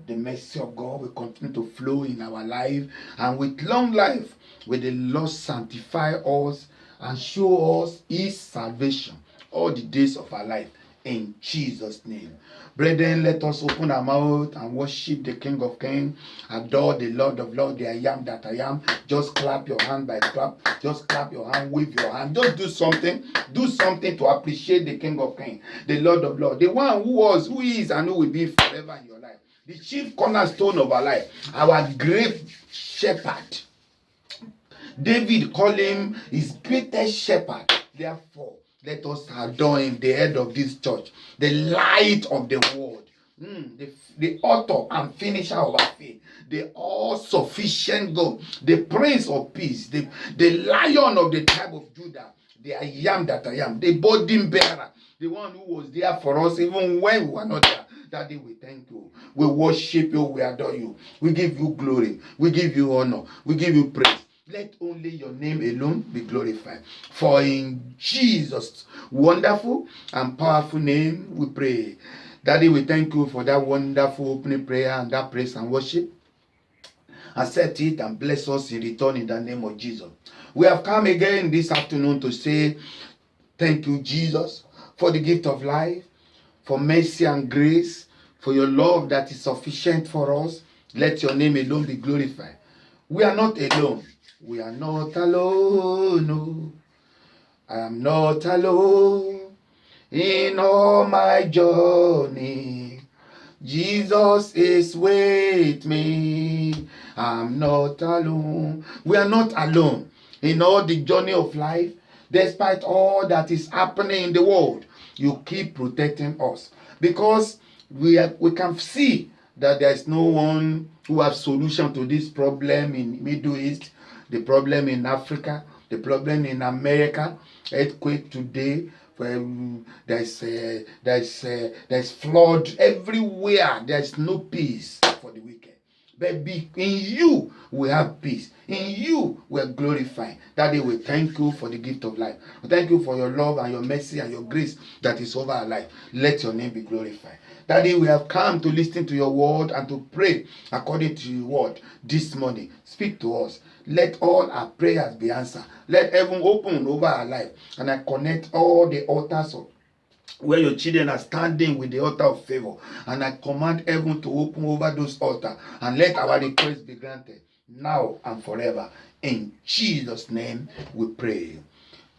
the mercy of God will continue to flow in our life, and with long life will the Lord sanctify us and show us his salvation all the days of our life, in Jesus' name. Brethren, let us open our mouth and worship the King of Kings, adore the Lord of Lords, the I am that I am. Just clap your hand by clap. Just clap your hand, wave your hand. Just do something. Do something to appreciate the King of Kings, the Lord of Lords, the one who was, who is, and who will be forever in your life. The chief cornerstone of our life, our great shepherd. David called him his greatest shepherd. Therefore, let us adore him, the head of this church, the light of the world, the author and finisher of our faith, the all-sufficient God, the Prince of Peace, the Lion of the tribe of Judah, the I am that I am, the burden bearer, the one who was there for us even when we were not there. Daddy, we thank you. We worship you. We adore you. We give you glory. We give you honor. We give you praise. Let only your name alone be glorified. For in Jesus' wonderful and powerful name we pray. Daddy, we thank you for that wonderful opening prayer and that praise and worship. Accept it and bless us in return in the name of Jesus. We have come again this afternoon to say thank you, Jesus, for the gift of life, for mercy and grace, for your love that is sufficient for us. Let your name alone be glorified. We are not alone. We are not alone. No. I am not alone in all my journey. Jesus is with me. I'm not alone. We are not alone in all the journey of life. Despite all that is happening in the world, you keep protecting us, because we can see that there is no one who has solution to this problem in Middle East, the problem in Africa, the problem in America, earthquake today. There's flood everywhere. There's no peace for the wicked. But in you we have peace. In you we are glorified. Daddy, we thank you for the gift of life. We thank you for your love and your mercy and your grace that is over our life. Let your name be glorified. Daddy, we have come to listen to your word and to pray according to your word this morning. Speak to us. Let all our prayers be answered. Let heaven open over our life. And I connect all the altars of where your children are standing with the altar of favor. And I command heaven to open over those altars. And let our request be granted now and forever. In Jesus' name we pray.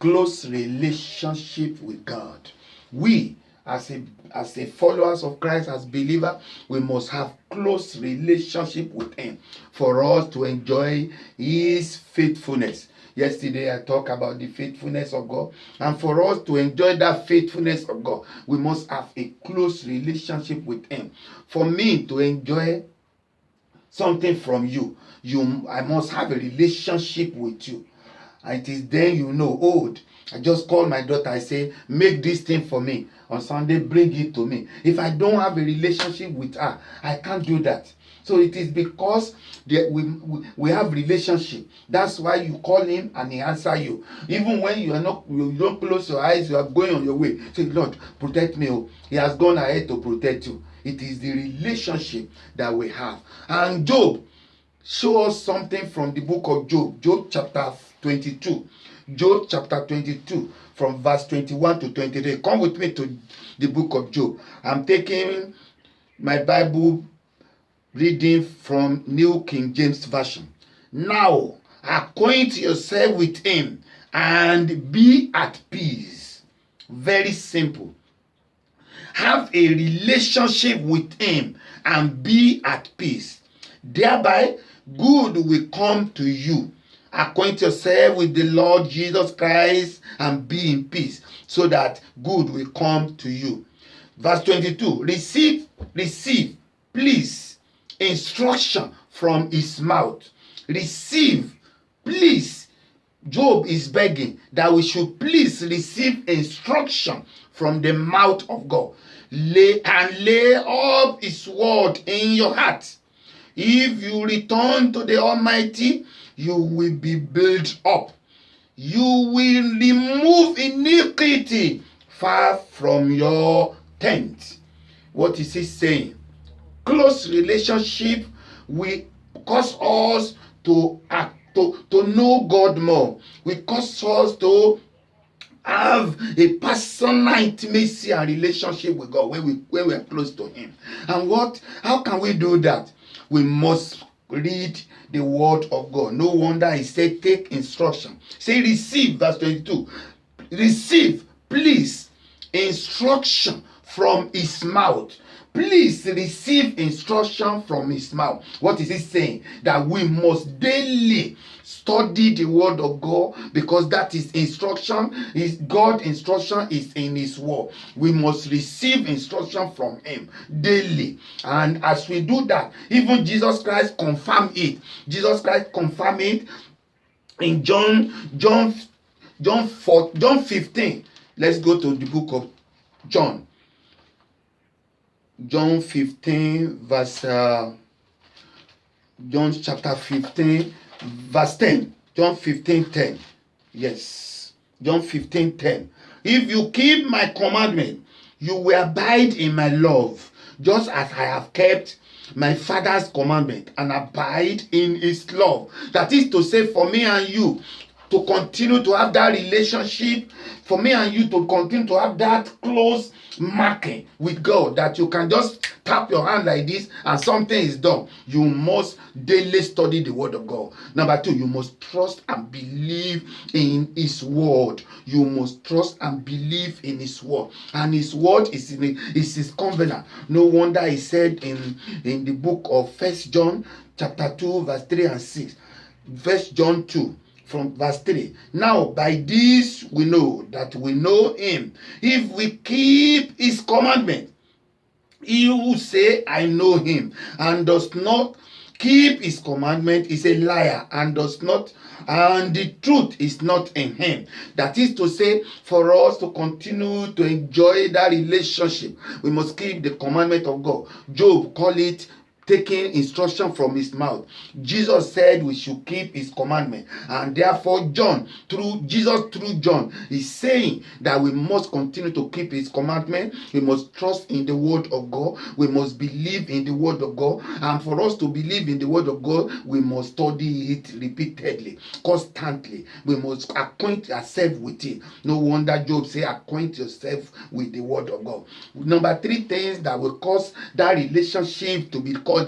Close relationship with God. We, as a followers of Christ, as believer, we must have close relationship with him for us to enjoy his faithfulness. Yesterday I talked about the faithfulness of God, and for us to enjoy that faithfulness of God, we must have a close relationship with him. For me to enjoy something from you, I must have a relationship with you. And it is then I just call my daughter, I say, make this thing for me. On Sunday, bring it to me. If I don't have a relationship with her, I can't do that. So it is because we have relationship. That's why you call him and he answer you. Even when you don't close your eyes, you are going on your way. Say, Lord, protect me. Oh. He has gone ahead to protect you. It is the relationship that we have. And Job, show us something from the book of Job. Job chapter 22. Job chapter 22 from verse 21 to 23. Come with me to the book of Job. I'm taking my Bible reading from New King James Version. Now, acquaint yourself with him and be at peace. Very simple. Have a relationship with him and be at peace. Thereby, good will come to you. Acquaint yourself with the Lord Jesus Christ and be in peace, so that good will come to you. Verse 22. Receive, please, instruction from his mouth. Receive, please. Job is begging that we should please receive instruction from the mouth of God. Lay up his word in your heart. If you return to the Almighty, you will be built up. You will remove iniquity far from your tent. What is he saying? close relationship will cause us to act, to know God more. Will cause us to have a personal intimacy and relationship with God when we are close to Him. And how can we do that? We must read the word of God. No wonder He said, take instruction. Say, receive, verse 22. Receive, please, instruction from His mouth. Please receive instruction from His mouth. What is He saying? That we must daily study the word of God, because that is instruction. Is God instruction is in His word. We must receive instruction from Him daily. And as we do that, even Jesus Christ confirmed it. Jesus Christ confirmed it in John 15. Let's go to the book of John. John 15 verse John chapter 15 verse 10. John 15:10. Yes. John 15:10. If you keep my commandment, you will abide in my love, just as I have kept my Father's commandment and abide in His love. That is to say, for me and you to continue to have that relationship, for me and you to continue to have that close marking with God, that you can just tap your hand like this and something is done. You must daily study the word of God. Number 2, you must trust and believe in His word. You must trust and believe in His word. And His word is His covenant. No wonder He said in the book of 1 John chapter 2 verse 3 and 6. 1 John 2 from verse 3. Now by this we know that we know Him, if we keep His commandment. He who say, I know Him, and does not keep His commandment is a liar, and the truth is not in him. That is to say, for us to continue to enjoy that relationship, we must keep the commandment of God. Job call it taking instruction from His mouth. Jesus said we should keep His commandment, and therefore Jesus through John is saying that we must continue to keep His commandment. We must trust in the word of God. We must believe in the word of God, and for us to believe in the word of God, we must study it repeatedly, constantly. We must acquaint ourselves with it. No wonder Job say, acquaint yourself with the word of God. Number 3 things that will cause that relationship to be cordial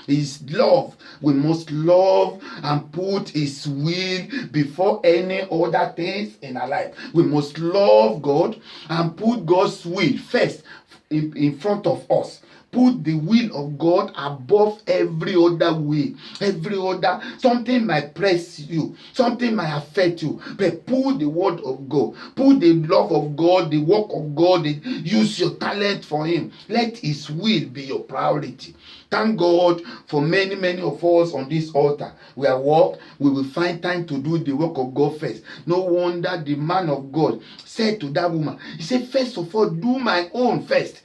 is love. We must love and put His will before any other things in our life. We must love God and put God's will first in front of us. Put the will of God above every other way. Every other, something might press you, something might affect you, but put the word of God, put the love of God, the work of God, use your talent for Him. Let His will be your priority. Thank God for many of us on this altar. We are work, we will find time to do the work of God first. No wonder the man of God said to that woman, he said, first of all, do my own first.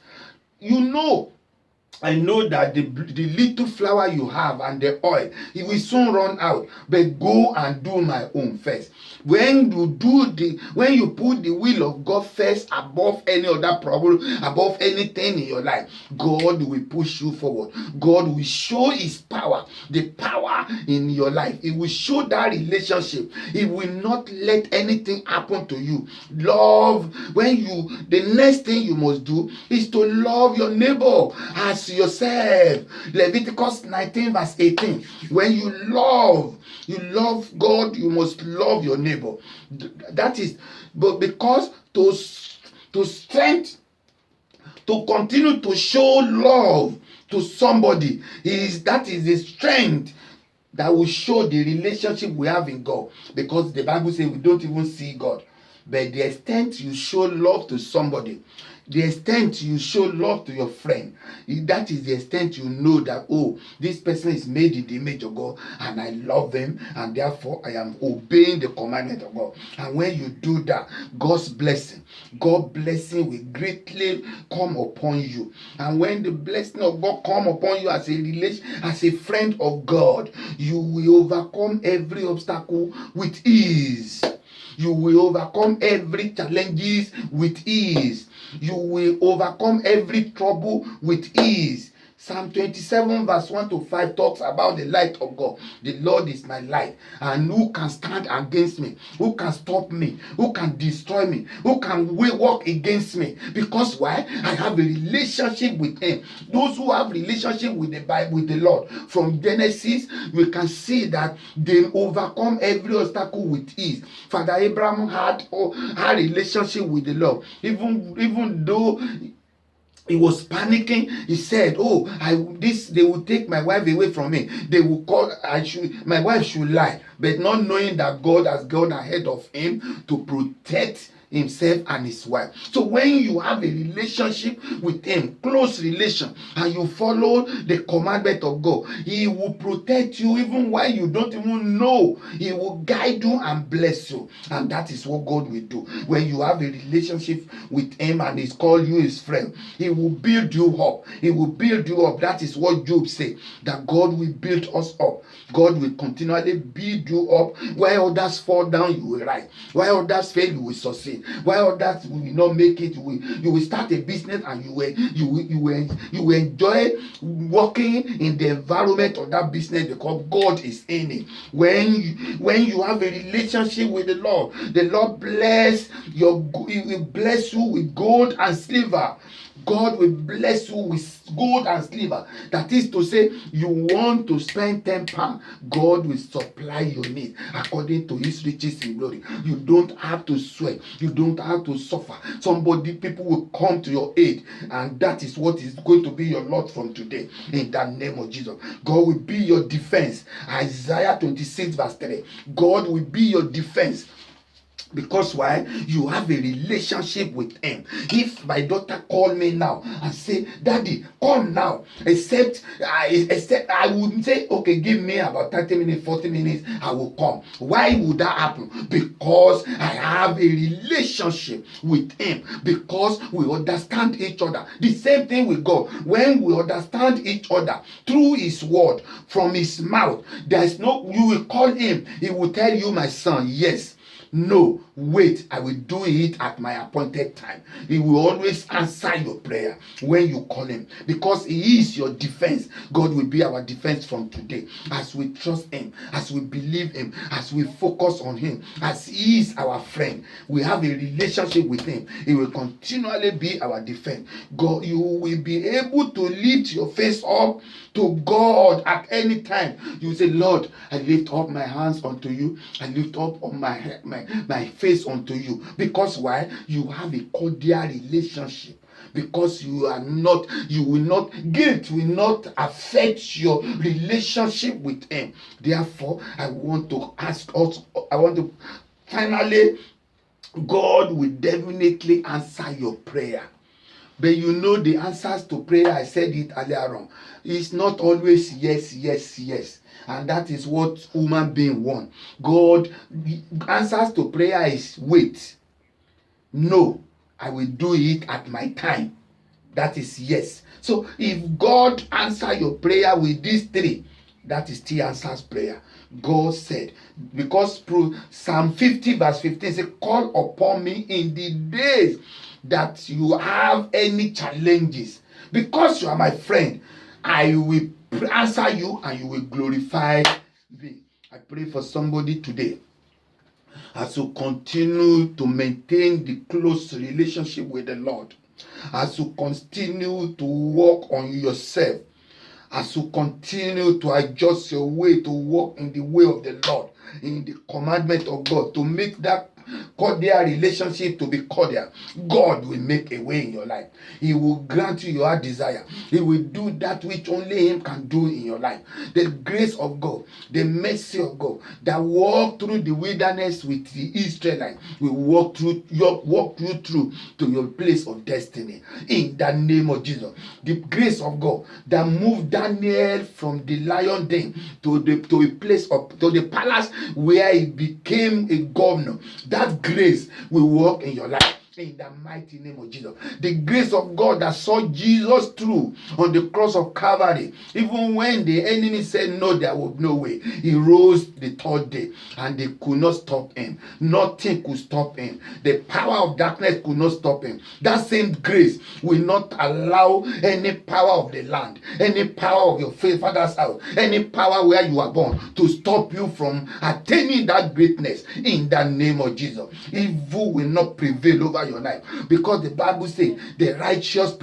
I know that the little flour you have and the oil, it will soon run out. But go and do my own first. When you put the will of God first above any other problem, above anything in your life, God will push you forward. God will show His power, the power in your life. It will show that relationship. It will not let anything happen to you. Love, the next thing you must do is to love your neighbor as yourself. Leviticus 19 verse 18. When you love God, you must love your neighbor. That is, but because to strength, to continue to show love to somebody, that is the strength that will show the relationship we have in God. Because the Bible says we don't even see God. But the extent you show love to somebody, the extent you show love to your friend, that is the extent you know that, oh, this person is made in the image of God and I love them, and therefore I am obeying the commandment of God. And when you do that, God's blessing will greatly come upon you. And when the blessing of God come upon you as a friend of God, you will overcome every obstacle with ease. You will overcome every challenges with ease. You will overcome every trouble with ease. Psalm 27 verse 1 to 5 talks about the light of God. The Lord is my light, and who can stand against me? Who can stop me? Who can destroy me? Who can walk against me? Because why? I have a relationship with him. Those who have relationship with the Bible, with the Lord, from Genesis, we can see that they overcome every obstacle with ease. Father Abraham had relationship with the Lord, even though he was panicking. He said, "Oh, they will take my wife away from me. They will my wife should lie," but not knowing that God has gone ahead of him to protect himself and his wife. So when you have a relationship with him, close relation, and you follow the commandment of God, he will protect you even while you don't even know. He will guide you and bless you. And that is what God will do. When you have a relationship with him and he's called you his friend, he will build you up. He will build you up. That is what Job said, that God will build us up. God will continually build you up. While others fall down, you will rise. While others fail, you will succeed. While others will not make it, you will start a business, and you will enjoy working in the environment of that business because God is in it. When you have a relationship with the Lord bless He will bless you with gold and silver. God will bless you with gold and silver. That is to say, you want to spend 10 pounds, God will supply your need according to his riches in glory. You don't have to sweat. You don't have to suffer. People will come to your aid, and that is what is going to be your lot from today. In the name of Jesus, God will be your defense. Isaiah 26 verse 3. God will be your defense. Because why? You have a relationship with him. If my daughter call me now and say, "Daddy, come now," except I would say, "Okay, give me about 30 minutes, 40 minutes, I will come." Why would that happen? Because I have a relationship with him. Because we understand each other. The same thing with God. When we understand each other through his word, from his mouth, you will call him, he will tell you, "My son, yes. No, wait, I will do it at my appointed time." He will always answer your prayer when you call him, because he is your defense. God will be our defense from today. As we trust him, as we believe him, as we focus on him, as he is our friend, we have a relationship with him. He will continually be our defense. God, you will be able to lift your face up to God at any time. You say, "Lord, I lift up my hands unto you. I lift up on my face unto you." Because why? You have a cordial relationship. Because guilt will not affect your relationship with him. Therefore, I want to finally, God will definitely answer your prayer. But you know the answers to prayer, I said it earlier on, it's not always yes, yes, yes. And that is what human being want. God, answers to prayer is wait. No, I will do it at my time. That is yes. So if God answer your prayer with these three, that is still answers prayer. God said, because Psalm 50 verse 15 says, "Call upon me in the days that you have any challenges. Because you are my friend, I will answer you and you will glorify me." I pray for somebody today, as you continue to maintain the close relationship with the Lord, as you continue to work on yourself, as you continue to adjust your way to walk in the way of the Lord, in the commandment of God, to make that cordial relationship to be cordial, God will make a way in your life. He will grant you your desire. He will do that which only him can do in your life. The grace of God, the mercy of God that walked through the wilderness with the Israelites will walk you through to your place of destiny. In the name of Jesus. The grace of God that moved Daniel from the lion den to the palace where he became a governor. That grace will work in your life. in the mighty name of Jesus. The grace of God that saw Jesus through on the cross of Calvary, even when the enemy said no, there was no way, he rose the third day and they could not stop him. Nothing could stop him. The power of darkness could not stop him. That same grace will not allow any power of the land, any power of your father's house, any power where you are born to stop you from attaining that greatness in the name of Jesus. Evil will not prevail over your life, because the Bible says the righteous prevail